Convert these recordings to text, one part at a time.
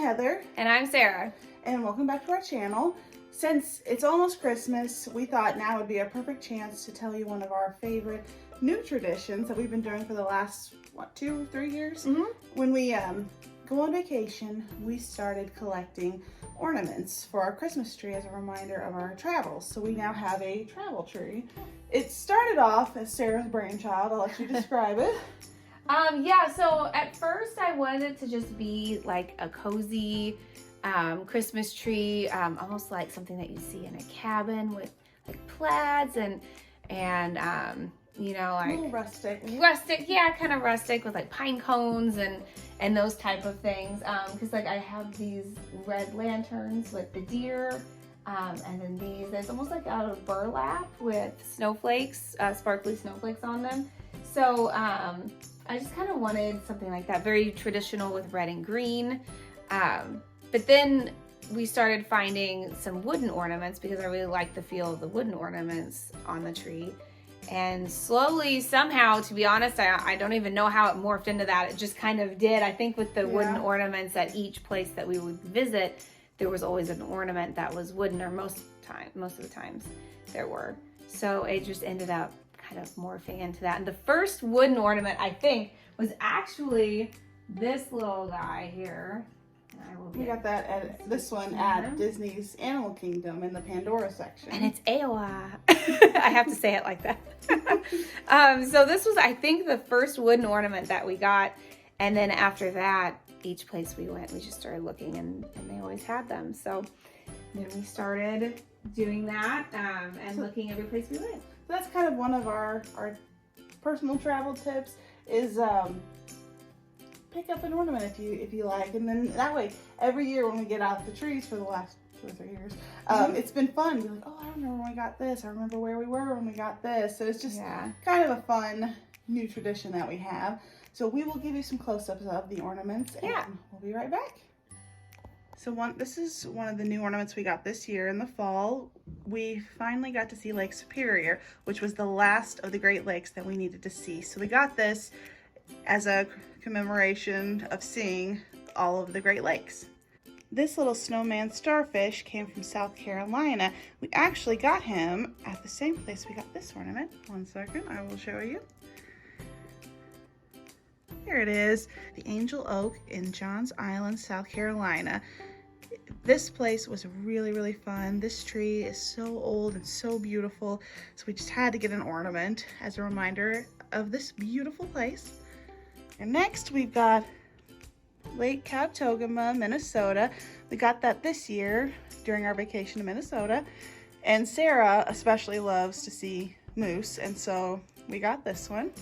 Heather. And I'm Sarah. And welcome back to our channel. Since it's almost Christmas, we thought now would be a perfect chance to tell you one of our favorite new traditions that we've been doing for the last, 2-3 years? Mm-hmm. When we go on vacation, we started collecting ornaments for our Christmas tree as a reminder of our travels. So we now have a travel tree. It started off as Sarah's brainchild. I'll let you describe it. Yeah, so at first I wanted it to just be like a cozy Christmas tree, almost like something that you see in a cabin with like plaids and you know, like a little rustic. Yeah, kind of rustic with like pine cones and those type of things. Because like I have these red lanterns with the deer, and then these, it's almost like out of burlap with snowflakes, sparkly snowflakes on them. So I just kind of wanted something like that, very traditional with red and green. But then we started finding some wooden ornaments because I really like the feel of the wooden ornaments on the tree. And slowly, somehow, to be honest, I don't even know how it morphed into that. It just kind of did. I think with the wooden ornaments at each place that we would visit, there was always an ornament that was wooden, or most of the times there were. So it just ended up kind of morphing into that. And the first wooden ornament, I think, was actually this little guy here. We got that at this one at Disney's Animal Kingdom in the Pandora section. And it's Aowa. I have to say it like that. So this was, I think, the first wooden ornament that we got. And then after that, each place we went, we just started looking and they always had them. So then we started doing that and looking every place we went. So that's kind of one of our personal travel tips is pick up an ornament if you like, and then that way every year when we get out the trees for the last 2 or 3 years, it's been fun. Be like, oh, I remember when we got this. I remember where we were when we got this. So it's just kind of a fun new tradition that we have. So we will give you some close-ups of the ornaments, and we'll be right back. So this is one of the new ornaments we got this year in the fall. We finally got to see Lake Superior, which was the last of the Great Lakes that we needed to see. So we got this as a commemoration of seeing all of the Great Lakes. This little snowman starfish came from South Carolina. We actually got him at the same place we got this ornament. One second, I will show you. Here it is, the Angel Oak in Johns Island, South Carolina. This place was really, really fun. This tree is so old and so beautiful, so we just had to get an ornament as a reminder of this beautiful place. And next we've got Lake Catogama, Minnesota. We got that this year during our vacation to Minnesota. And Sarah especially loves to see moose, and so we got this one.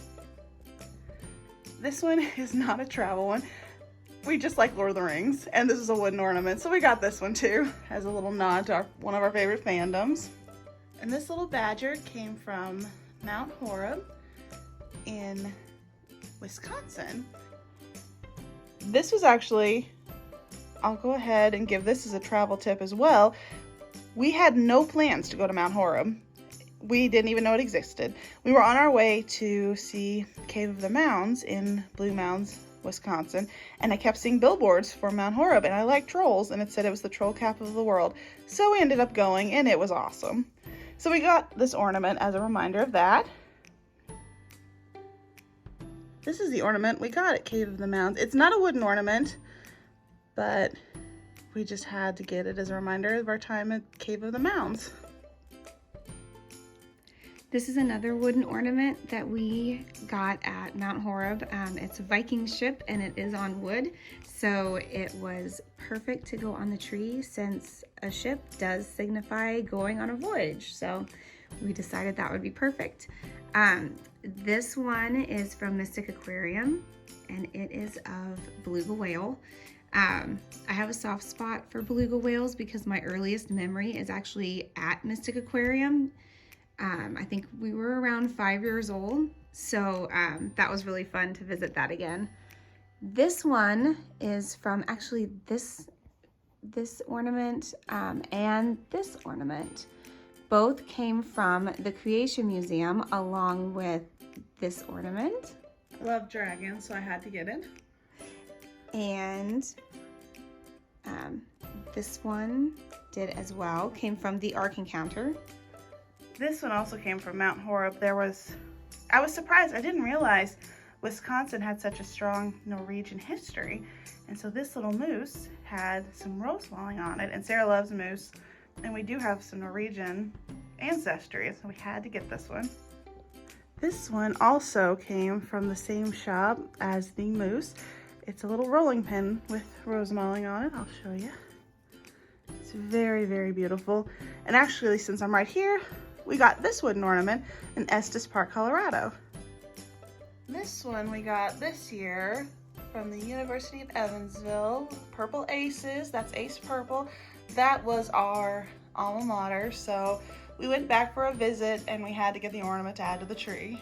This one is not a travel one. We just like Lord of the Rings, and this is a wooden ornament, so we got this one too as a little nod to one of our favorite fandoms. And this little badger came from Mount Horeb in Wisconsin. This was actually, I'll go ahead and give this as a travel tip as well. We had no plans to go to Mount Horeb. We didn't even know it existed. We were on our way to see Cave of the Mounds in Blue Mounds, Wisconsin, and I kept seeing billboards for Mount Horeb, and I like trolls, and it said it was the troll capital of the world. So we ended up going, and it was awesome. So we got this ornament as a reminder of that. This is the ornament we got at Cave of the Mounds. It's not a wooden ornament, but we just had to get it as a reminder of our time at Cave of the Mounds. This is another wooden ornament that we got at Mount Horeb. It's a Viking ship and it is on wood, so it was perfect to go on the tree since a ship does signify going on a voyage. So we decided that would be perfect. This one is from Mystic Aquarium and it is of beluga whale. I have a soft spot for beluga whales because my earliest memory is actually at Mystic Aquarium. I think we were around 5 years old, so that was really fun to visit that again. This one is from actually this ornament and this ornament. Both came from the Creation Museum along with this ornament. I love dragons, so I had to get it. And This one did as well, came from the Ark Encounter. This one also came from Mount Horeb. I was surprised. I didn't realize Wisconsin had such a strong Norwegian history. And so this little moose had some rosemalling on it. And Sarah loves moose. And we do have some Norwegian ancestry, so we had to get this one. This one also came from the same shop as the moose. It's a little rolling pin with rosemalling on it. I'll show you. It's very, very beautiful. And actually, since I'm right here, we got this wooden ornament in Estes Park, Colorado. This one we got this year from the University of Evansville. Purple Aces, that's Ace Purple. That was our alma mater, so we went back for a visit and we had to get the ornament to add to the tree.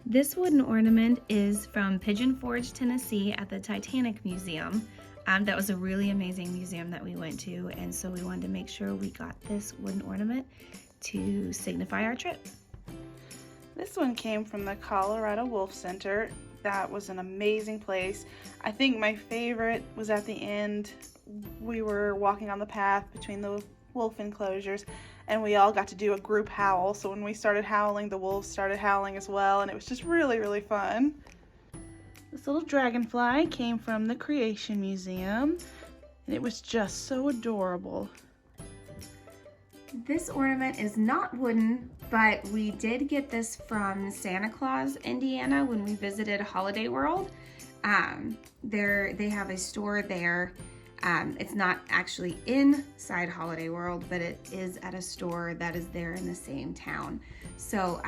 This wooden ornament is from Pigeon Forge, Tennessee at the Titanic Museum. That was a really amazing museum that we went to, and so we wanted to make sure we got this wooden ornament to signify our trip. This one came from the Colorado Wolf Center. That was an amazing place. I think my favorite was at the end. We were walking on the path between the wolf enclosures and we all got to do a group howl. So when we started howling, the wolves started howling as well, and it was just really, really fun. This little dragonfly came from the Creation Museum, and it was just so adorable. This ornament is not wooden, but we did get this from Santa Claus, Indiana, when we visited Holiday World. They have a store there. It's not actually inside Holiday World, but it is at a store that is there in the same town. So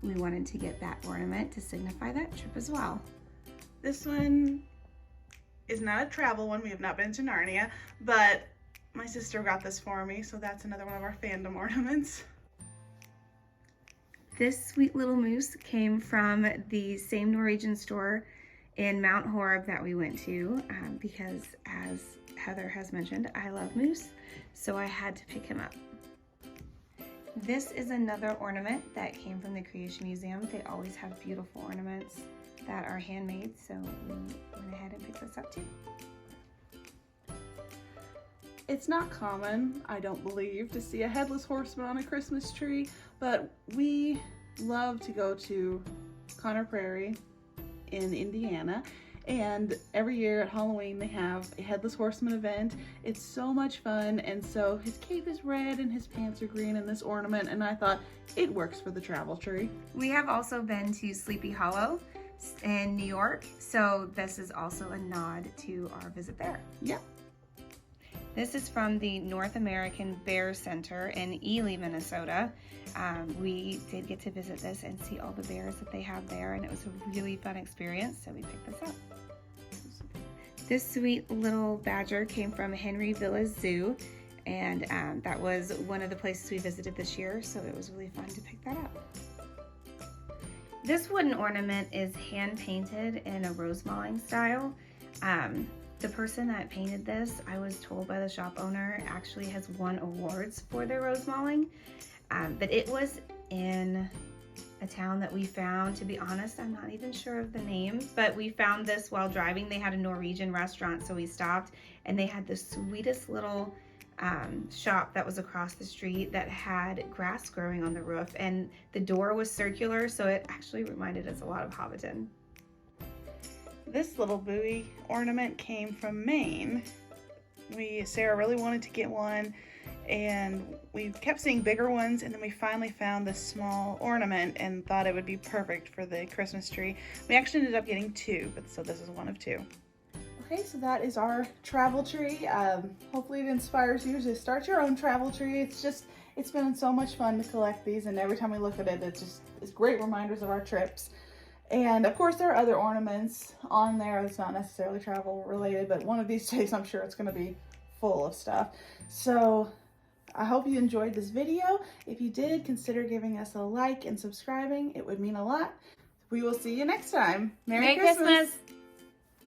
we wanted to get that ornament to signify that trip as well. This one is not a travel one. We have not been to Narnia, but my sister got this for me, so that's another one of our fandom ornaments. This sweet little moose came from the same Norwegian store in Mount Horeb that we went to because, as Heather has mentioned, I love moose, so I had to pick him up. This is another ornament that came from the Creation Museum. They always have beautiful ornaments that are handmade, so we went ahead and picked this up too. It's not common, I don't believe, to see a headless horseman on a Christmas tree, but we love to go to Conner Prairie in Indiana, and every year at Halloween they have a headless horseman event. It's so much fun, and so his cape is red and his pants are green and this ornament, and I thought it works for the travel tree. We have also been to Sleepy Hollow in New York, so this is also a nod to our visit there. Yep. This is from the North American Bear Center in Ely, Minnesota. We did get to visit this and see all the bears that they have there, and it was a really fun experience, so we picked this up. This sweet little badger came from Henry Villa's Zoo, and that was one of the places we visited this year, so it was really fun to pick that up. This wooden ornament is hand painted in a rosemalling style. The person that painted this, I was told by the shop owner, actually has won awards for their rosemalling, but it was in a town that we found. To be honest, I'm not even sure of the name, but we found this while driving. They had a Norwegian restaurant, so we stopped, and they had the sweetest little shop that was across the street that had grass growing on the roof, and the door was circular, so it actually reminded us a lot of Hobbiton. This little buoy ornament came from Maine. Sarah really wanted to get one, and we kept seeing bigger ones, and then we finally found this small ornament and thought it would be perfect for the Christmas tree. We actually ended up getting two, so this is one of two. Okay, so that is our travel tree. Hopefully it inspires you to start your own travel tree. It's been so much fun to collect these, and every time we look at it, it's great reminders of our trips. And of course there are other ornaments on there that's not necessarily travel related, but one of these days I'm sure it's going to be full of stuff. So I hope you enjoyed this video. If you did, consider giving us a like and subscribing. It would mean a lot. We will see you next time. Merry Christmas.